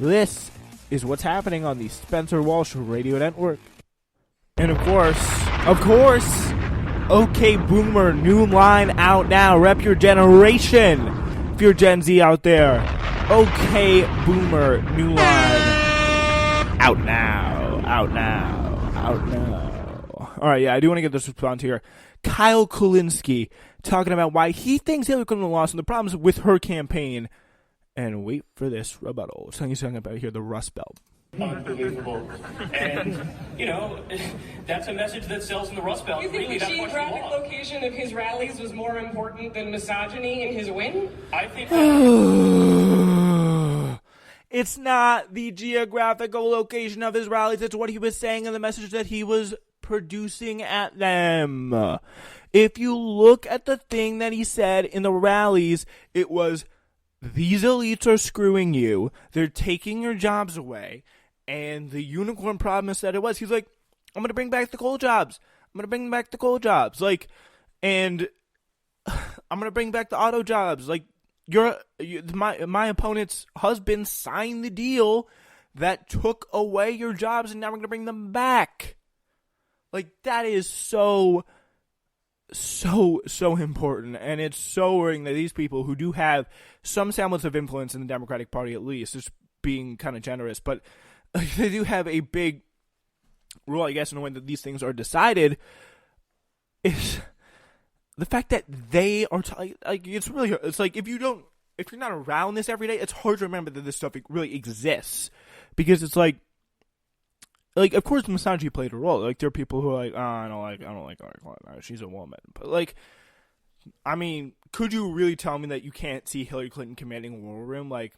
This is what's happening on the Spencer Walsh Radio Network. And of course, OK Boomer, new line out now. Rep your generation. If you're Gen Z out there, OK Boomer, new line out now. All right, yeah, I do want to get this response here. Kyle Kulinski talking about why he thinks Hillary Clinton lost and the problems with her campaign. And wait for this rebuttal. Something he's talking about here, the Rust Belt. Unbelievable. And, that's a message that sells in the Rust Belt. You think the geographic location of his rallies was more important than misogyny in his win? I think It's not the geographical location of his rallies. It's what he was saying and the message that he was producing at them. If you look at the thing that he said in the rallies, it was, these elites are screwing you. They're taking your jobs away. And the unicorn promise that it was, he's like, I'm going to bring back the coal jobs. And I'm going to bring back the auto jobs. Like, my opponent's husband signed the deal that took away your jobs, and now we're going to bring them back. Like, that is so important, and it's so worrying that these people who do have some semblance of influence in the Democratic Party, at least, just being kind of generous, but they do have a big role, I guess, in the way that these things are decided, is the fact that they are, it's like, if you're not around this every day, it's hard to remember that this stuff really exists, because it's like, of course, misogyny played a role. Like, there are people who are like, I don't like Hillary Clinton. She's a woman. But, like, I mean, could you really tell me that you can't see Hillary Clinton commanding a war room? Like,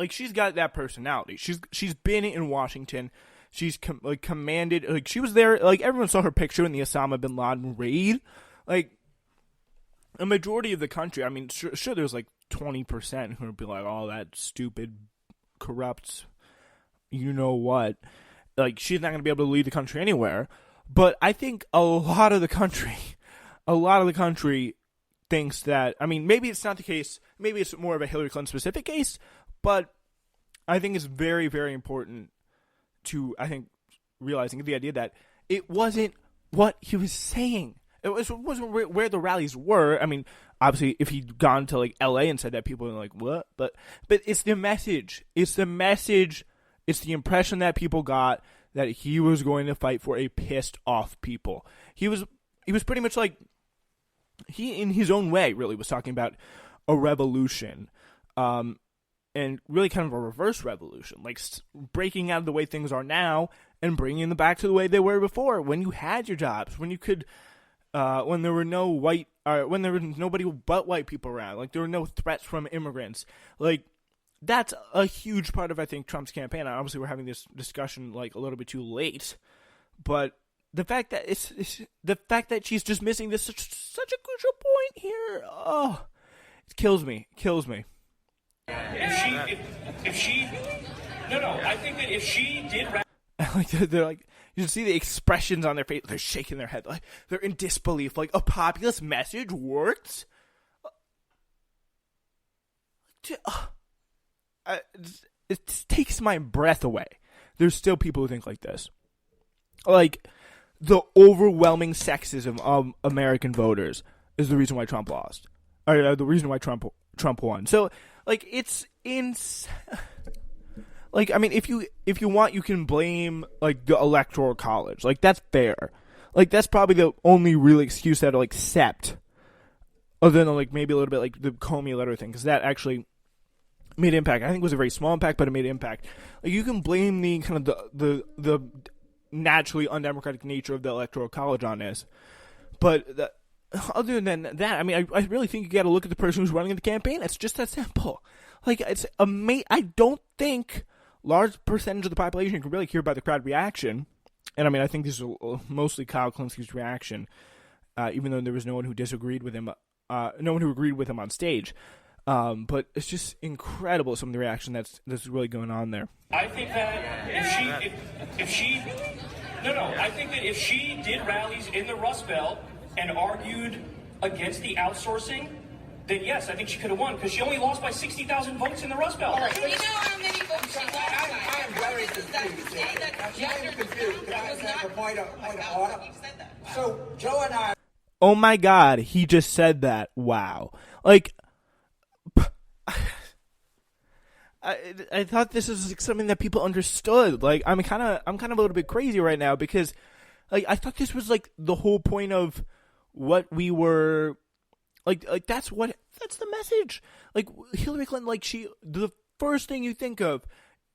she's got that personality. She's been in Washington. She's commanded. Like, she was there. Like, everyone saw her picture in the Osama bin Laden raid. Like, a majority of the country. I mean, sure there's like 20% who would be like, oh, that stupid, corrupt, you know what, like, she's not going to be able to lead the country anywhere. But I think a lot of the country thinks that, I mean, maybe it's not the case, maybe it's more of a Hillary Clinton specific case, but I think it's very, very important to, I think, realizing the idea that it wasn't what he was saying. It wasn't where the rallies were. I mean, obviously, if he'd gone to, like, LA and said that, people would be like, what? But it's the message. It's the message. It's the impression that people got that he was going to fight for a pissed off people. He was pretty much like, he in his own way really was talking about a revolution, and really kind of a reverse revolution, like breaking out of the way things are now and bringing them back to the way they were before, when you had your jobs, when you could, when there were no when there was nobody but white people around, like there were no threats from immigrants, like. That's a huge part of, I think, Trump's campaign. Obviously, we're having this discussion like a little bit too late, but the fact that the fact that she's just missing this such a crucial point here, oh, it kills me. I think that if she did, like they're like, you can see the expressions on their face. They're shaking their head, like they're in disbelief. Like, a populist message worked. It takes my breath away. There's still people who think like this. Like, the overwhelming sexism of American voters is the reason why Trump lost. Or the reason why Trump won. So, like, it's like, I mean, if you want, you can blame, like, the Electoral College. Like, that's fair. Like, that's probably the only real excuse that I'll accept. Other than, like, maybe a little bit like the Comey letter thing, because that actually made impact. I think it was a very small impact, but it made impact. Like, you can blame the kind of the naturally undemocratic nature of the Electoral College on this, but other than that, I mean, I really think you got to look at the person who's running the campaign. It's just that simple. Like, it's I don't think large percentage of the population can really hear by the crowd reaction, and I mean, I think this is mostly Kyle Kulinski's reaction, even though there was no one who disagreed with him, no one who agreed with him on stage. But it's just incredible, some of the reaction that's really going on there. I think that if she did rallies in the Rust Belt and argued against the outsourcing, then yes, I think she could have won, because she only lost by 60,000 votes in the Rust Belt. Do you know how many So Joe and I. Oh my God, he just said that. Wow. Like, I thought this was like something that people understood. Like, I'm kind of a little bit crazy right now because, like, I thought this was like the whole point of what we were, like that's the message. Like Hillary Clinton, like the first thing you think of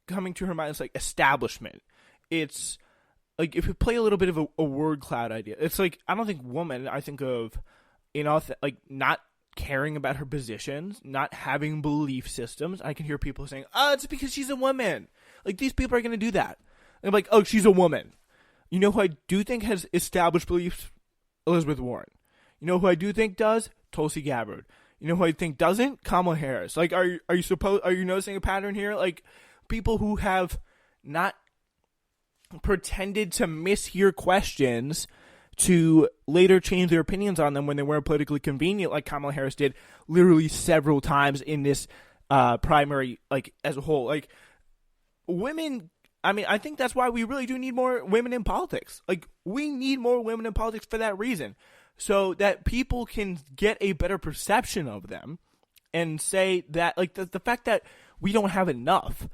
coming to her mind is like establishment. It's like if you play a little bit of a word cloud idea, it's like I don't think woman. I think of like not caring about her positions, not having belief systems. I can hear people saying, "Oh, it's because she's a woman." Like these people are going to do that. And I'm like, "Oh, she's a woman." You know who I do think has established beliefs? Elizabeth Warren. You know who I do think does? Tulsi Gabbard. You know who I think doesn't? Kamala Harris. Like, are you noticing a pattern here? Like, people who have not pretended to mishear questions to later change their opinions on them when they weren't politically convenient, like Kamala Harris did literally several times in this primary, like, as a whole. Like, women, I mean, I think that's why we really do need more women in politics. Like, we need more women in politics for that reason. So that people can get a better perception of them and say that, like, the fact that we don't have enough,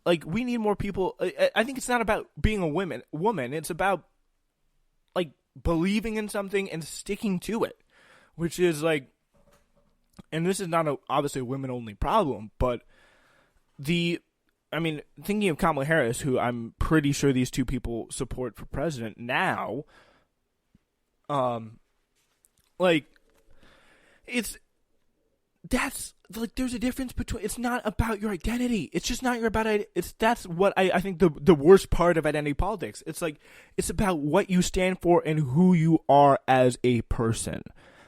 like, we need more people. I think it's not about being a woman. It's about, like, believing in something and sticking to it, which is, like, and this is not obviously a women-only problem, but thinking of Kamala Harris, who I'm pretty sure these two people support for president now, like, there's a difference between, it's not about your identity. It's just not that's what I think the worst part of identity politics. It's like, it's about what you stand for and who you are as a person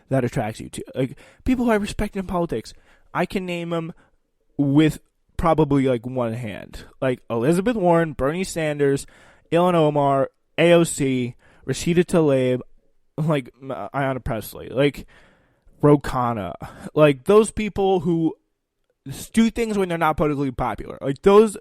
that attracts you to. Like, people who I respect in politics, I can name them with probably, like, one hand. Like, Elizabeth Warren, Bernie Sanders, Ilhan Omar, AOC, Rashida Tlaib, like, Ayanna Pressley, like, Ro Khanna, like, those people who do things when they're not politically popular. Like, those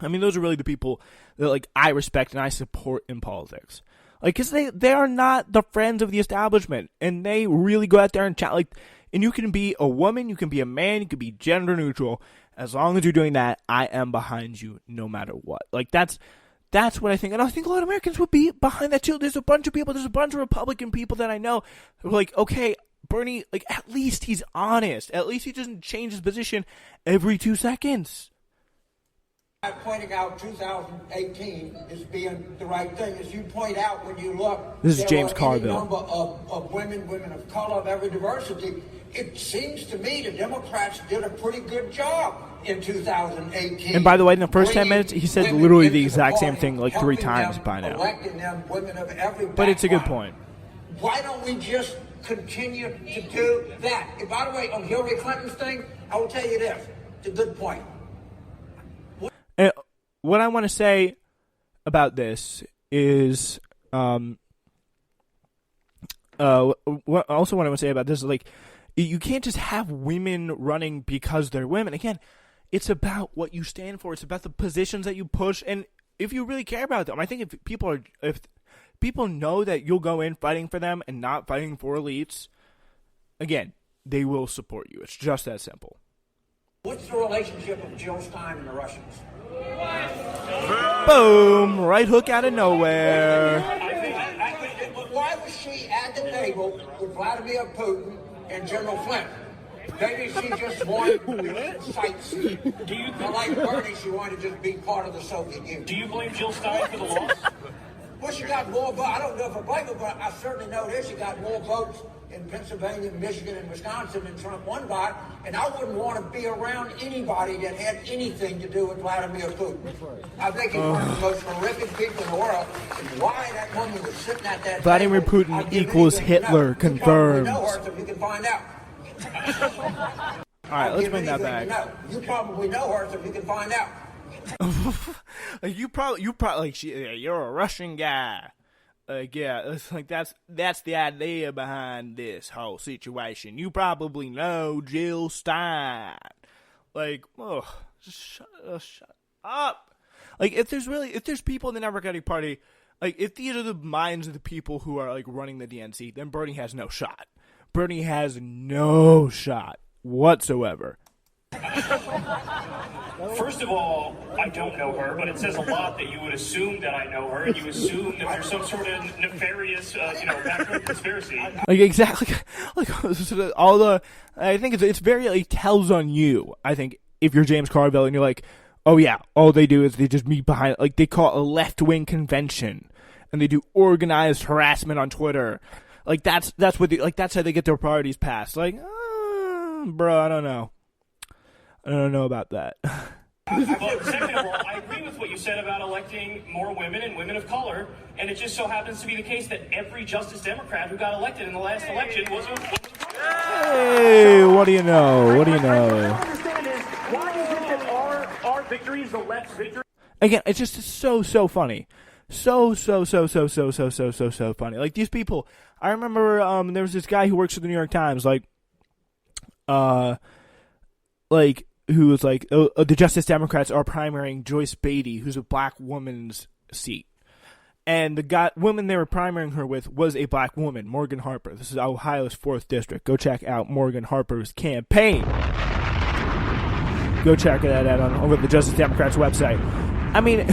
are really the people that, like, I respect and I support in politics. Like, because they are not the friends of the establishment, and they really go out there and chat. Like, and you can be a woman, you can be a man, you can be gender neutral. As long as you're doing that, I am behind you no matter what. Like, that's what I think. And I think a lot of Americans would be behind that too. There's a bunch of Republican people that I know who are like, okay, Bernie, like, at least he's honest. At least he doesn't change his position every 2 seconds. I'm pointing out 2018 is being the right thing. As you point out, when you look, this is James Carville. There are any number of women of color, of every diversity. It seems to me the Democrats did a pretty good job in 2018. And by the way, in the first 10 minutes, he said literally the exact same thing like 3 times by now. Electing them, women of every but it's a good point. Why don't we just continue to do that? And by the way, on Hillary Clinton's thing, I will tell you this. It's a good point. And what I want to say about this is, what I want to say about this is, like, you can't just have women running because they're women. Again, it's about what you stand for. It's about the positions that you push, and if you really care about them. I think if people know that you'll go in fighting for them and not fighting for elites, again, they will support you. It's just that simple. What's the relationship of Jill Stein and the Russians? Boom! Right hook out of nowhere. Why was she at the table with Vladimir Putin and General Flynn? Maybe she just wanted sightseeing. Do you like Bernie, she wanted to just be part of the Soviet Union. Do you blame Jill Stein for the loss? Well, she got more votes. I don't know if I blame her, but I certainly know this. She got more votes in Pennsylvania, Michigan, and Wisconsin than Trump won by. And I wouldn't want to be around anybody that had anything to do with Vladimir Putin. I think he's one of the most horrific people in the world. And why that woman was sitting at that Vladimir table, Putin equals Hitler, confirmed. You probably know her, so you can find out. All right, let's bring that back. You probably know her, so you can find out. Like, you probably like, you're a Russian guy. Like, yeah, it's like that's the idea behind this whole situation. You probably know Jill Stein. Like, oh, just shut up. Like, if there's people in the Democratic Party, like, if these are the minds of the people who are, like, running the DNC, then Bernie has no shot. Bernie has no shot whatsoever. First of all, I don't know her, but it says a lot that you would assume that I know her, and you assume that there's some sort of nefarious, backroom conspiracy. Like, exactly. Like, all the, I think it's very, like, tells on you, I think, if you're James Carville and you're like, oh yeah, all they do is they just meet behind, like, they call it a left-wing convention, and they do organized harassment on Twitter. Like, that's what that's how they get their priorities passed. Like, bro, I don't know about that. But second of all, I agree with what you said about electing more women and women of color, and it just so happens to be the case that every Justice Democrat who got elected in the last election was a Hey, what do you know? What do you What I know? don't understand is, why is it that our victory is the left's victory? Again, it's just so funny. So funny. Like, these people, I remember there was this guy who works for the New York Times, who was like, the Justice Democrats are primarying Joyce Beatty, who's a black woman's seat. And the woman they were primarying her with was a black woman, Morgan Harper. This is Ohio's 4th district. Go check out Morgan Harper's campaign. Go check that out over the Justice Democrats website. I mean,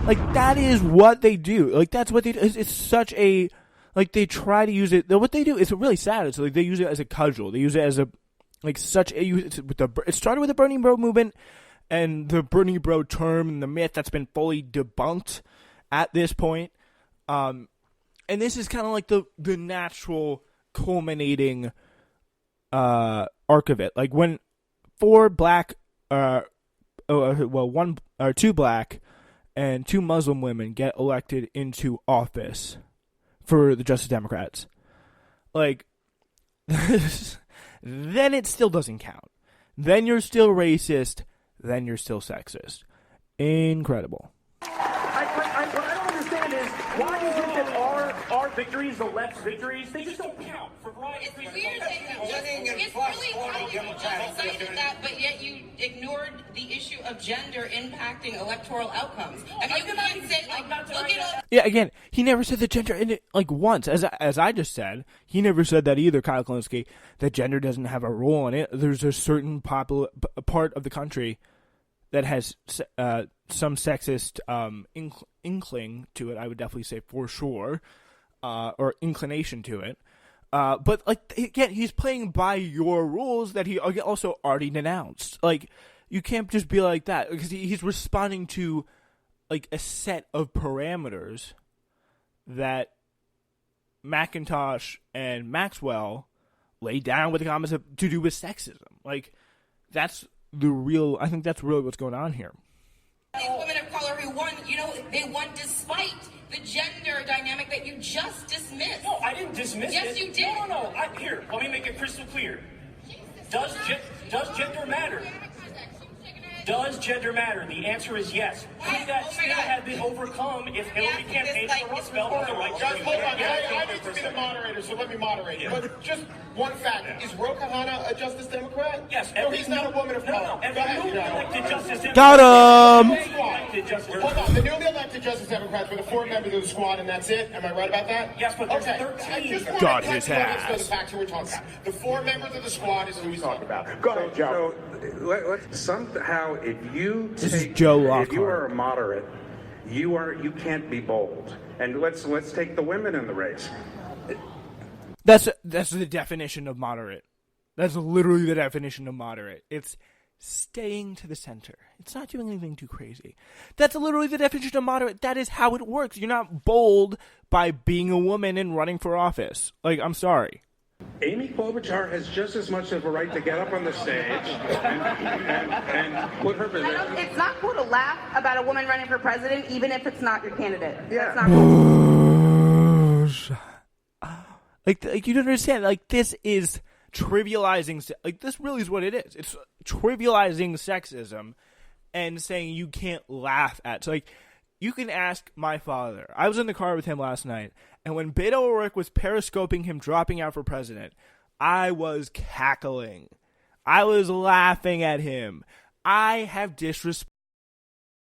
like, that is what they do. Like, that's what they do. It's such a, like, they try to use it. What they do is really sad. It's like they use it as a cudgel. They use it as a, like, such a, it started with the Bernie Bro movement and the Bernie Bro term and the myth that's been fully debunked at this point. And this is kind of like the natural culminating arc of it. Like, when two black and 2 Muslim women get elected into office for the Justice Democrats, like, then it still doesn't count. Then you're still racist. Then you're still sexist. Incredible. What I don't understand is, why is it that our victories, the left's victories, they just don't count for a variety of It's reasons. weird that it's really how you just cited that, but yet you ignored the issue of gender impacting electoral outcomes. I mean, you can't say, like, look at all. Yeah, again, he never said that gender in it, like, once. As I just said, he never said that either, Kyle Klinsky, that gender doesn't have a role in it. There's a certain part of the country that has some sexist inkling to it, I would definitely say, for sure, or inclination to it. But, like, again, he's playing by your rules that he also already denounced. Like, you can't just be like that, because he's responding to, like, a set of parameters that McIntosh and Maxwell lay down with the comments to do with sexism. Like, I think that's really what's going on here. These women of color who won, they won despite the gender dynamic that you just dismissed. No, I didn't dismiss it. Yes, you did. No. Here, let me make it crystal clear. Does gender matter? Does gender matter? The answer is yes. Could that still have been overcome if Hillary campaigned for Rust Belt with the right to Guys, hold on. I need to be the moderator, so let me moderate. Yeah. But just one fact. Is Ro Khanna a Justice Democrat? Yes. No, he's not a woman of color. No. Every newly elected Justice Democrat. Got him! Hold on. The newly elected Justice Democrats were the 4 members of the squad, and that's it? Am I right about that? Yes, but there's okay. 13. I just want Got to his let ass. know the facts we're talking about. The 4 members of the squad is who he's talking about. Go ahead, Joe. So let's somehow, if you This is Joe if you Lockhart. are a moderate, you can't be bold. And let's take the women in the race. That's the definition of moderate. That's literally the definition of moderate. It's staying to the center. It's not doing anything too crazy. That's literally the definition of moderate. That is how it works. You're not bold by being a woman and running for office. Like, I'm sorry. Amy Klobuchar has just as much of a right to get up on the stage and put her position. It's not cool to laugh about a woman running for president, even if it's not your candidate. Yeah. That's not cool. Like, you don't understand. Like, this is trivializing. Like, this really is what it is. It's trivializing sexism and saying you can't laugh at. So, like, you can ask my father. I was in the car with him last night, and when Beto O'Rourke was periscoping him dropping out for president, I was cackling. I was laughing at him. I have disrespect